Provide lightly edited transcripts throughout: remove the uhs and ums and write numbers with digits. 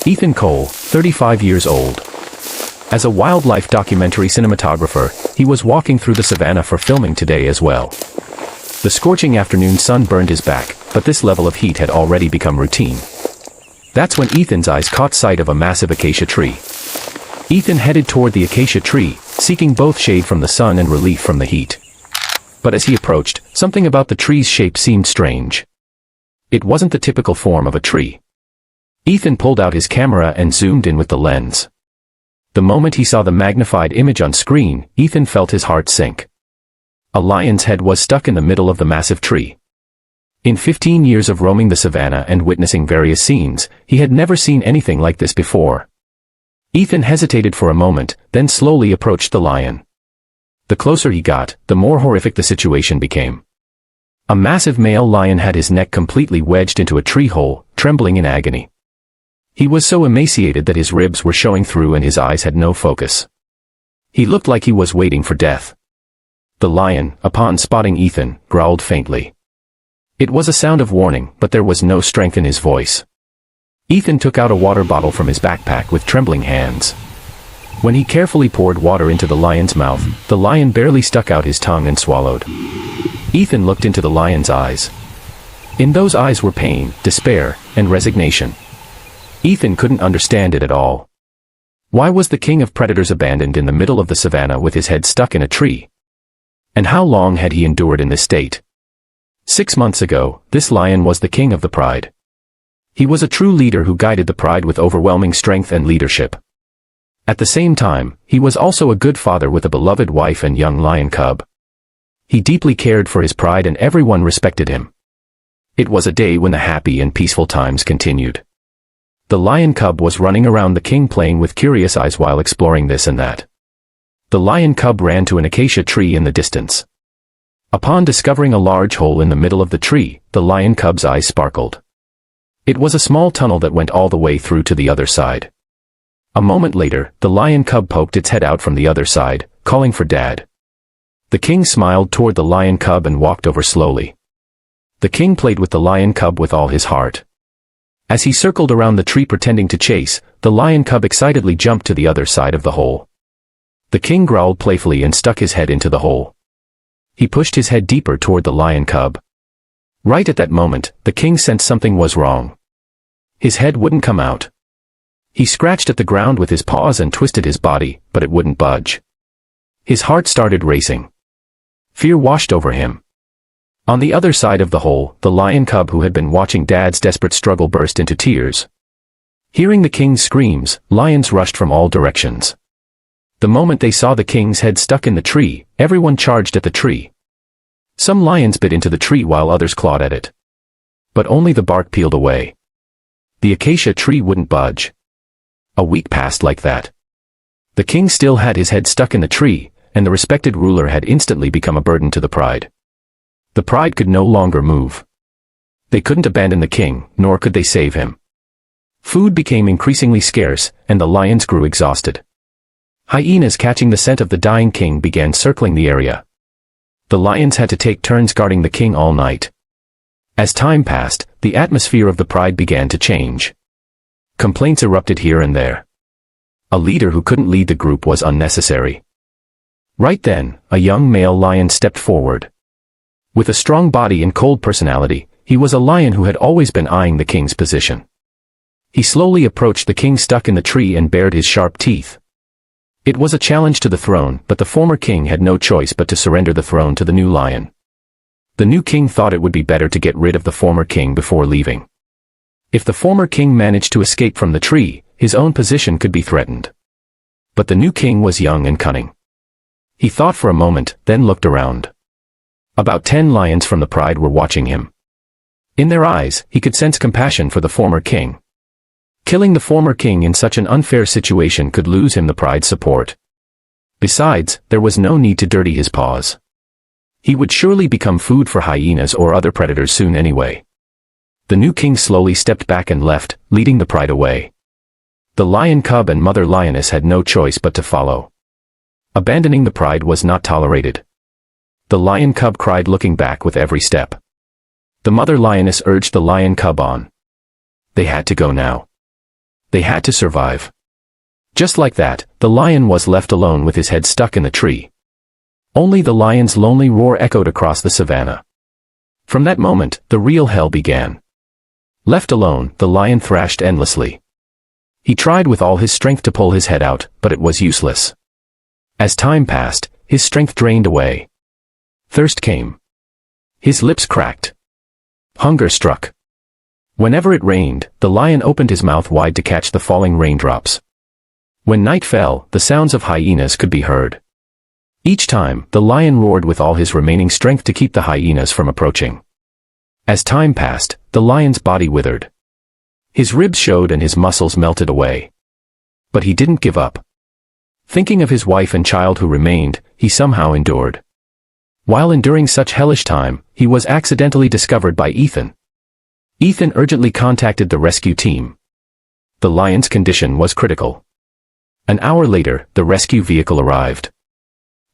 Ethan Cole, 35 years old. As a wildlife documentary cinematographer, he was walking through the savannah for filming today as well. The scorching afternoon sun burned his back, but this level of heat had already become routine. That's when Ethan's eyes caught sight of a massive acacia tree. Ethan headed toward the acacia tree, seeking both shade from the sun and relief from the heat. But as he approached, something about the tree's shape seemed strange. It wasn't the typical form of a tree. Ethan pulled out his camera and zoomed in with the lens. The moment he saw the magnified image on screen, Ethan felt his heart sink. A lion's head was stuck in the middle of the massive tree. In 15 years of roaming the savannah and witnessing various scenes, he had never seen anything like this before. Ethan hesitated for a moment, then slowly approached the lion. The closer he got, the more horrific the situation became. A massive male lion had his neck completely wedged into a tree hole, trembling in agony. He was so emaciated that his ribs were showing through and his eyes had no focus. He looked like he was waiting for death. The lion, upon spotting Ethan, growled faintly. It was a sound of warning, but there was no strength in his voice. Ethan took out a water bottle from his backpack with trembling hands. When he carefully poured water into the lion's mouth, the lion barely stuck out his tongue and swallowed. Ethan looked into the lion's eyes. In those eyes were pain, despair, and resignation. Ethan couldn't understand it at all. Why was the king of predators abandoned in the middle of the savannah with his head stuck in a tree? And how long had he endured in this state? 6 months ago, this lion was the king of the pride. He was a true leader who guided the pride with overwhelming strength and leadership. At the same time, he was also a good father with a beloved wife and young lion cub. He deeply cared for his pride and everyone respected him. It was a day when the happy and peaceful times continued. The lion cub was running around the king playing with curious eyes while exploring this and that. The lion cub ran to an acacia tree in the distance. Upon discovering a large hole in the middle of the tree, the lion cub's eyes sparkled. It was a small tunnel that went all the way through to the other side. A moment later, the lion cub poked its head out from the other side, calling for Dad. The king smiled toward the lion cub and walked over slowly. The king played with the lion cub with all his heart. As he circled around the tree pretending to chase, the lion cub excitedly jumped to the other side of the hole. The king growled playfully and stuck his head into the hole. He pushed his head deeper toward the lion cub. Right at that moment, the king sensed something was wrong. His head wouldn't come out. He scratched at the ground with his paws and twisted his body, but it wouldn't budge. His heart started racing. Fear washed over him. On the other side of the hole, the lion cub who had been watching Dad's desperate struggle burst into tears. Hearing the king's screams, lions rushed from all directions. The moment they saw the king's head stuck in the tree, everyone charged at the tree. Some lions bit into the tree while others clawed at it. But only the bark peeled away. The acacia tree wouldn't budge. A week passed like that. The king still had his head stuck in the tree, and the respected ruler had instantly become a burden to the pride. The pride could no longer move. They couldn't abandon the king, nor could they save him. Food became increasingly scarce, and the lions grew exhausted. Hyenas catching the scent of the dying king began circling the area. The lions had to take turns guarding the king all night. As time passed, the atmosphere of the pride began to change. Complaints erupted here and there. A leader who couldn't lead the group was unnecessary. Right then, a young male lion stepped forward. With a strong body and cold personality, he was a lion who had always been eyeing the king's position. He slowly approached the king stuck in the tree and bared his sharp teeth. It was a challenge to the throne, but the former king had no choice but to surrender the throne to the new lion. The new king thought it would be better to get rid of the former king before leaving. If the former king managed to escape from the tree, his own position could be threatened. But the new king was young and cunning. He thought for a moment, then looked around. About 10 lions from the pride were watching him. In their eyes, he could sense compassion for the former king. Killing the former king in such an unfair situation could lose him the pride's support. Besides, there was no need to dirty his paws. He would surely become food for hyenas or other predators soon anyway. The new king slowly stepped back and left, leading the pride away. The lion cub and mother lioness had no choice but to follow. Abandoning the pride was not tolerated. The lion cub cried looking back with every step. The mother lioness urged the lion cub on. They had to go now. They had to survive. Just like that, the lion was left alone with his head stuck in the tree. Only the lion's lonely roar echoed across the savannah. From that moment, the real hell began. Left alone, the lion thrashed endlessly. He tried with all his strength to pull his head out, but it was useless. As time passed, his strength drained away. Thirst came. His lips cracked. Hunger struck. Whenever it rained, the lion opened his mouth wide to catch the falling raindrops. When night fell, the sounds of hyenas could be heard. Each time, the lion roared with all his remaining strength to keep the hyenas from approaching. As time passed, the lion's body withered. His ribs showed and his muscles melted away. But he didn't give up. Thinking of his wife and child who remained, he somehow endured. While enduring such hellish time, he was accidentally discovered by Ethan. Ethan urgently contacted the rescue team. The lion's condition was critical. An hour later, the rescue vehicle arrived.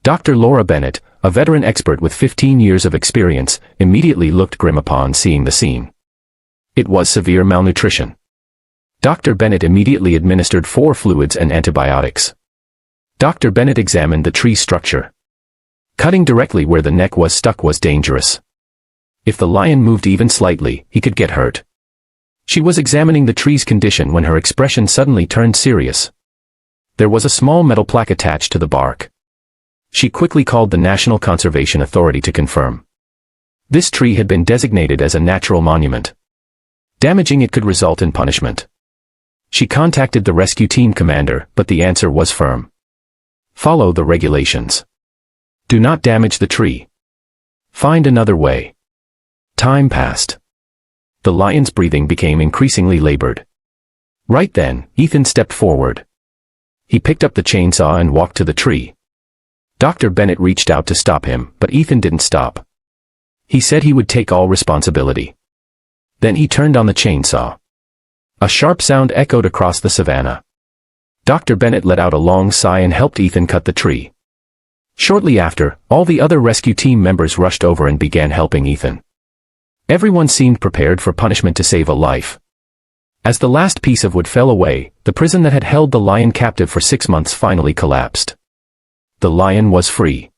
Dr. Laura Bennett, a veteran expert with 15 years of experience, immediately looked grim upon seeing the scene. It was severe malnutrition. Dr. Bennett immediately administered 4 fluids and antibiotics. Dr. Bennett examined the tree structure. Cutting directly where the neck was stuck was dangerous. If the lion moved even slightly, he could get hurt. She was examining the tree's condition when her expression suddenly turned serious. There was a small metal plaque attached to the bark. She quickly called the National Conservation Authority to confirm. This tree had been designated as a natural monument. Damaging it could result in punishment. She contacted the rescue team commander, but the answer was firm. Follow the regulations. Do not damage the tree. Find another way. Time passed. The lion's breathing became increasingly labored. Right then, Ethan stepped forward. He picked up the chainsaw and walked to the tree. Dr. Bennett reached out to stop him, but Ethan didn't stop. He said he would take all responsibility. Then he turned on the chainsaw. A sharp sound echoed across the savannah. Dr. Bennett let out a long sigh and helped Ethan cut the tree. Shortly after, all the other rescue team members rushed over and began helping Ethan. Everyone seemed prepared for punishment to save a life. As the last piece of wood fell away, the prison that had held the lion captive for 6 months finally collapsed. The lion was free.